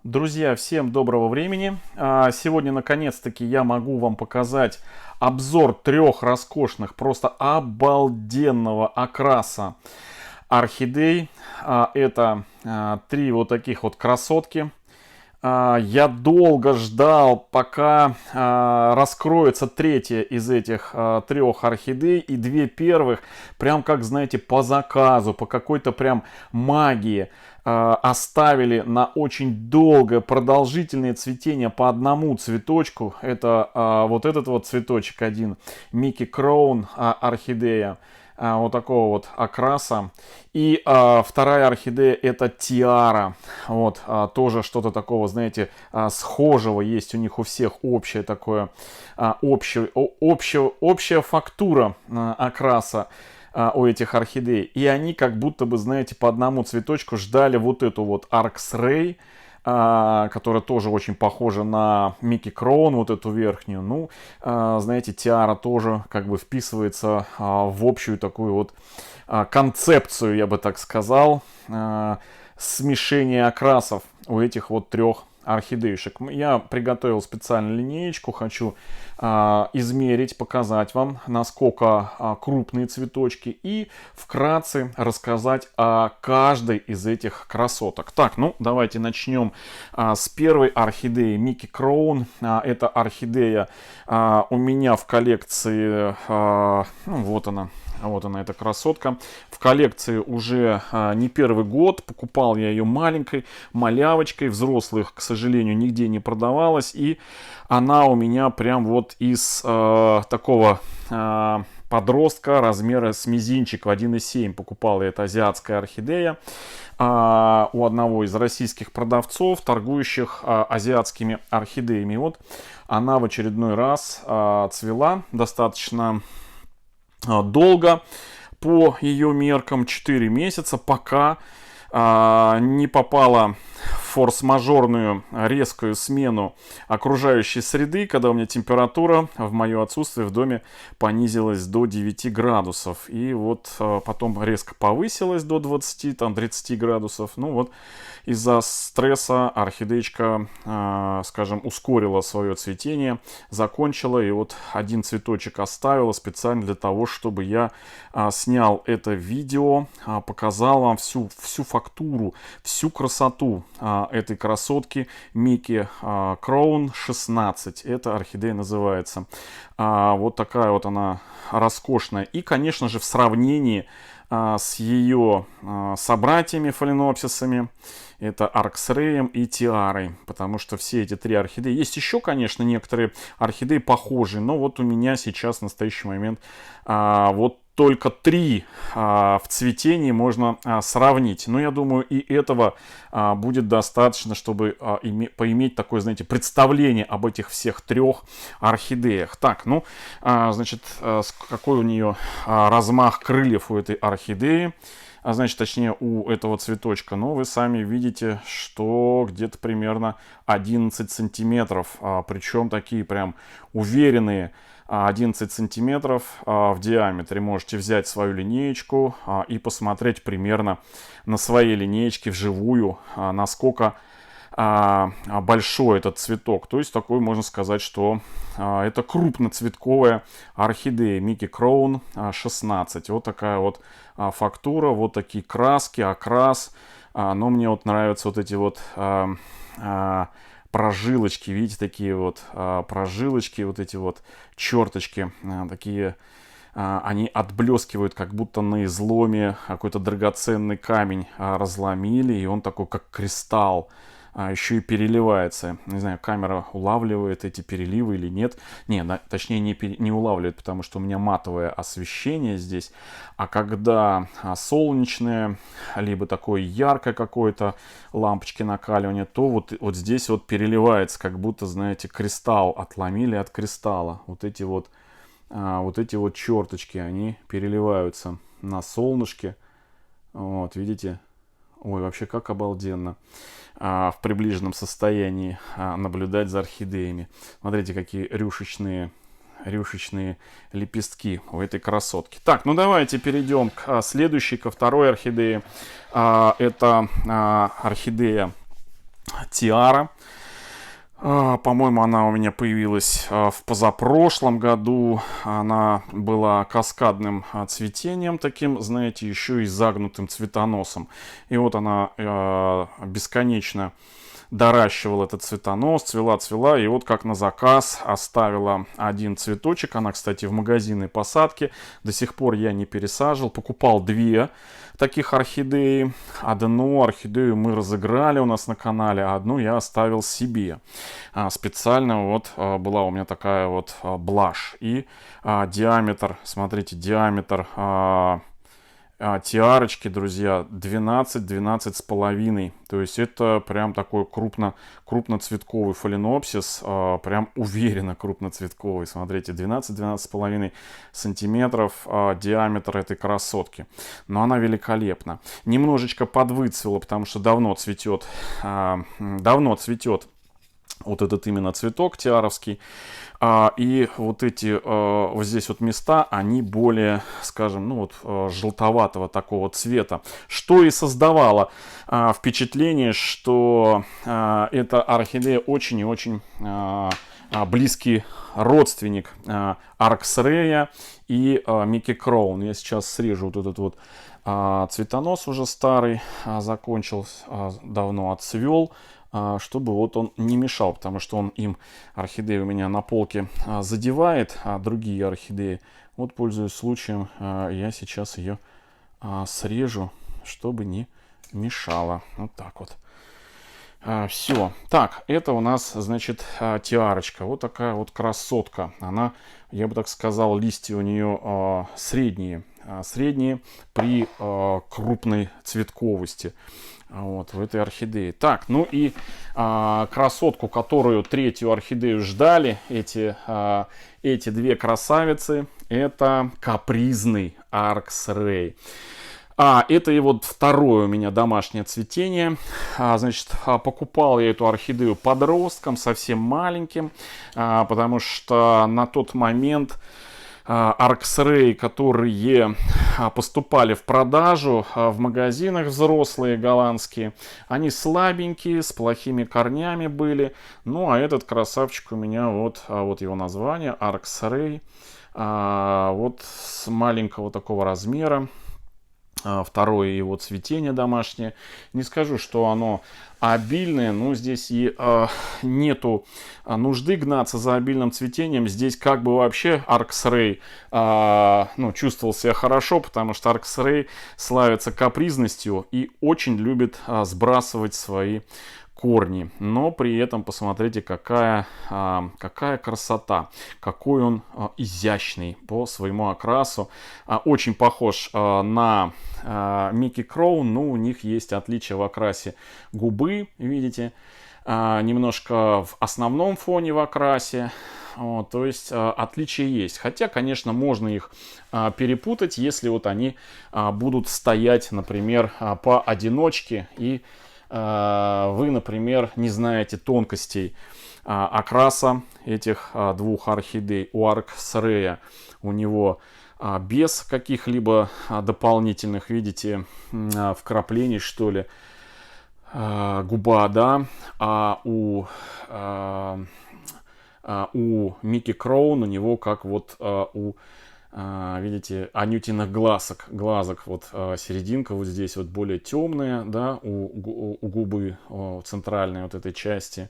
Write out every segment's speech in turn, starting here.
Друзья, всем доброго времени. Сегодня, наконец-таки, я могу вам показать обзор трех роскошных, просто обалденного окраса орхидей. Это три вот таких вот красотки. Я долго ждал, пока раскроется третья из этих трех орхидей. И две первых, прям как, знаете, по заказу, по какой-то прям магии, оставили на очень долгое продолжительное цветение по одному цветочку. Это вот этот вот цветочек один, Микки Кроун орхидея. Вот такого вот окраса. И вторая орхидея это Тиара. Вот, тоже что-то такого, знаете, схожего есть у них у всех, общее такое, общая фактура окраса у этих орхидей. И они как будто бы, знаете, по одному цветочку ждали вот эту вот Arx Ray, которая тоже очень похожа на Микки Кроун, вот эту верхнюю. Ну, знаете, Тиара тоже как бы вписывается в общую такую вот концепцию, я бы так сказал, смешения окрасов у этих вот трех орхидеюшек. Я приготовил специально линеечку, хочу измерить, показать вам, насколько крупные цветочки, и вкратце рассказать о каждой из этих красоток. Так, ну давайте начнем с первой орхидеи Микки Кроун. Эта орхидея у меня в коллекции, ну, вот она. Вот она, эта красотка. В коллекции уже не первый год. Покупал я ее маленькой, малявочкой. Взрослых, к сожалению, нигде не продавалась. И она у меня прям вот из такого подростка размера с мизинчик в 1,7. Покупал я, это азиатская орхидея. У одного из российских продавцов, торгующих азиатскими орхидеями. Вот она в очередной раз цвела достаточно долго по ее меркам, 4 месяца, пока не попала в форс-мажорную резкую смену окружающей среды, когда у меня температура в мое отсутствие в доме понизилась до 9 градусов. И вот потом резко повысилась до 20-30 градусов. Ну вот из-за стресса орхидеечка, скажем, ускорила свое цветение, закончила. И вот один цветочек оставила специально для того, чтобы я снял это видео, показал вам всю фактуру, всю красоту этой красотки Микки Кроун 16. Эта орхидея называется. Вот такая вот она роскошная. И, конечно же, в сравнении с ее собратьями фаленопсисами, это Арксреем и Тиарой, потому что все эти три орхидеи, есть еще, конечно, некоторые орхидеи похожие, но вот у меня сейчас в настоящий момент вот только три в цветении можно сравнить. Но я думаю, и этого будет достаточно, чтобы поиметь такое, знаете, представление об этих всех трех орхидеях. Так, ну, значит, какой у нее размах крыльев у этой орхидеи. Значит, точнее, у этого цветочка. Но вы сами видите, что где-то примерно 11 сантиметров. Причем такие прям уверенные 11 сантиметров в диаметре. Можете взять свою линеечку и посмотреть примерно на своей линеечке вживую, насколько большой этот цветок. То есть такой, можно сказать, что это крупноцветковая орхидея Микки Кроун 16. Вот такая вот фактура, вот такие краски, окрас. Но мне вот нравятся вот эти вот прожилочки, видите, такие вот прожилочки, вот эти вот черточки, такие, они отблескивают, как будто на изломе какой-то драгоценный камень разломили, и он такой, как кристалл, еще и переливается. Не знаю, камера улавливает эти переливы или нет. Не, точнее не улавливает, потому что у меня матовое освещение здесь. А когда солнечное, либо такое яркое какое-то лампочки накаливания, то вот здесь вот переливается, как будто, знаете, кристалл отломили от кристалла. Вот эти вот черточки, они переливаются на солнышке. Вот, видите? Ой, вообще как обалденно в приближенном состоянии наблюдать за орхидеями. Смотрите, какие рюшечные лепестки у этой красотки. Так, ну давайте перейдем к следующей, ко второй орхидее. Это орхидея Тиара. По-моему, она у меня появилась в позапрошлом году. Она была каскадным цветением таким, знаете, еще и загнутым цветоносом. И вот она бесконечно доращивала этот цветонос, цвела, и вот как на заказ оставила один цветочек. Она, кстати, в магазинной посадке. До сих пор я не пересаживал. Покупал две таких орхидеи. Одну орхидею мы разыграли у нас на канале, а одну я оставил себе. Специально вот была у меня такая вот блажь. И диаметр, смотрите, диаметр тиарочки, друзья, 12 с половиной. То есть это прям такой крупноцветковый фаленопсис, прям уверенно крупноцветковый. Смотрите, 12 с половиной сантиметров диаметр этой красотки. Но она великолепна. Немножечко подвыцвела, потому что давно цветет вот этот именно цветок тиаровский. И вот эти вот здесь вот места, они более, скажем, ну вот желтоватого такого цвета. Что и создавало впечатление, что эта орхидея очень и очень близкий родственник Арксрея и Микки Кроун. Я сейчас срежу вот этот вот цветонос уже старый, закончился, давно отцвел, чтобы вот он не мешал, потому что он им, орхидея у меня на полке задевает, а другие орхидеи. Вот, пользуясь случаем, я сейчас ее срежу, чтобы не мешало. Вот так вот. Все. Так, это у нас, значит, тиарочка. Вот такая вот красотка. Она, я бы так сказал, листья у нее средние при крупной цветковости. Вот, в этой орхидее. Так, ну и красотку, которую третью орхидею ждали, эти две красавицы, это капризный Аркс-Рэй. Это и вот второе у меня домашнее цветение. Значит, покупал я эту орхидею подростком, совсем маленьким, потому что на тот момент Аркс-Рэй, которые поступали в продажу в магазинах взрослые голландские, они слабенькие, с плохими корнями были. Ну, а этот красавчик у меня, вот его название, Аркс-Рэй, вот с маленького такого размера. Второе его цветение домашнее. Не скажу, что оно обильное, но здесь и нету нужды гнаться за обильным цветением. Здесь как бы вообще Аркс-Рэй чувствовал себя хорошо, потому что Аркс-Рэй славится капризностью и очень любит сбрасывать свои корни. Но при этом посмотрите, какая красота, какой он изящный по своему окрасу. Очень похож на Микки Кроун, но у них есть отличие в окрасе губы, видите, немножко в основном фоне в окрасе. Вот, то есть отличия есть. Хотя, конечно, можно их перепутать, если вот они будут стоять, например, поодиночке, и вы, например, не знаете тонкостей окраса этих двух орхидей. У Аркс-Рэя у него без каких-либо дополнительных, видите, вкраплений, что ли, губа, да, а у Микки Кроун у него как вот видите, анютиных глазок, вот серединка вот здесь вот более темная, да, у губы центральной вот этой части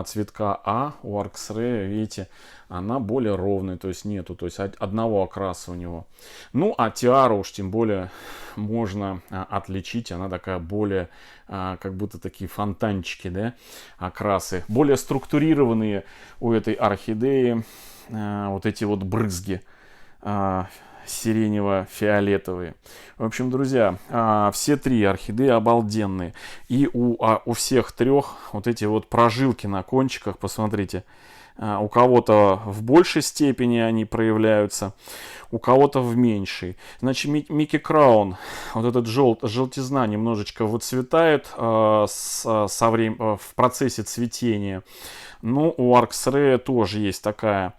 цветка, а у Аркс-Рэя, видите, она более ровная, то есть нету, то есть одного окраса у него. Ну, а тиару уж тем более можно отличить, она такая более, как будто такие фонтанчики, да, окрасы, более структурированные у этой орхидеи, вот эти вот брызги сиренево-фиолетовые. В общем, друзья, все три орхидеи обалденные. И у всех трех вот эти вот прожилки на кончиках, посмотрите, у кого-то в большей степени они проявляются, у кого-то в меньшей. Значит, Микки Кроун, вот этот желтизна немножечко выцветает в процессе цветения. Ну, у Аркс-Рэя тоже есть такая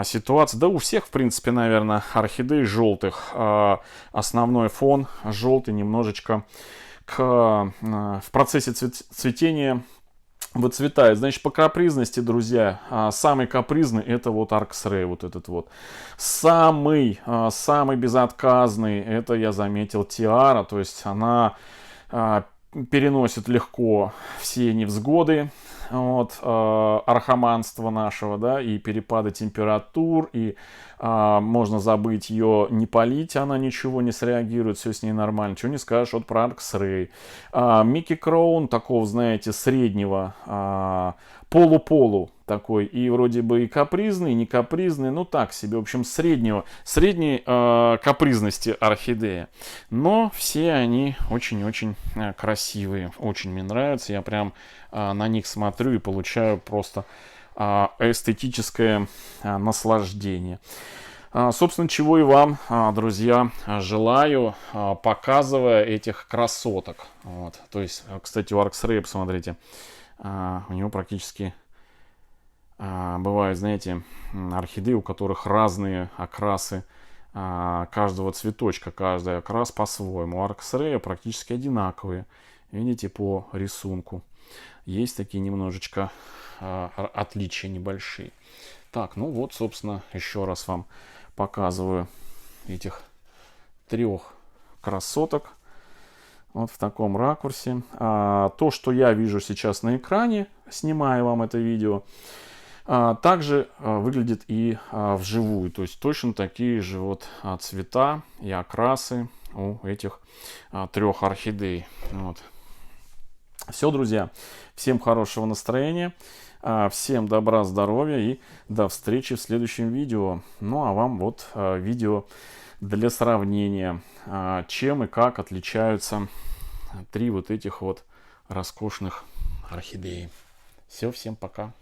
ситуация. Да у всех, в принципе, наверное, орхидей желтых. Основной фон желтый немножечко в процессе цветения выцветает. Значит, по капризности, друзья, самый капризный это вот Arx Ray, вот этот вот. Самый безотказный, это я заметил Тиара, то есть она переносит легко все невзгоды, вот, архаманства нашего, да, и перепады температур, и можно забыть ее, не полить, она ничего не среагирует, все с ней нормально, чего не скажешь вот про Arx Ray. Микки Кроун, такого, знаете, среднего, полу-полу такой, и вроде бы и капризный, и не капризный, ну так себе, в общем, средней капризности орхидея. Но все они очень-очень красивые, очень мне нравятся, я прям на них смотрю и получаю просто эстетическое наслаждение. Собственно, чего и вам, друзья, желаю, показывая этих красоток. Вот. То есть, кстати, у Arx Ray, посмотрите, у него практически бывают, знаете, орхидеи, у которых разные окрасы каждого цветочка, каждый окрас по-своему. У Arx Ray практически одинаковые, видите, по рисунку. Есть такие немножечко отличия небольшие. Так, ну вот, собственно, еще раз вам показываю этих 3 красоток. Вот в таком ракурсе. То, что я вижу сейчас на экране, снимая вам это видео, также выглядит и вживую. То есть точно такие же вот цвета и окрасы у этих 3 орхидей. Вот. Все, друзья. Всем хорошего настроения. Всем добра, здоровья и до встречи в следующем видео. Ну а вам вот видео для сравнения, чем и как отличаются 3 вот этих вот роскошных орхидеи. Все, всем пока.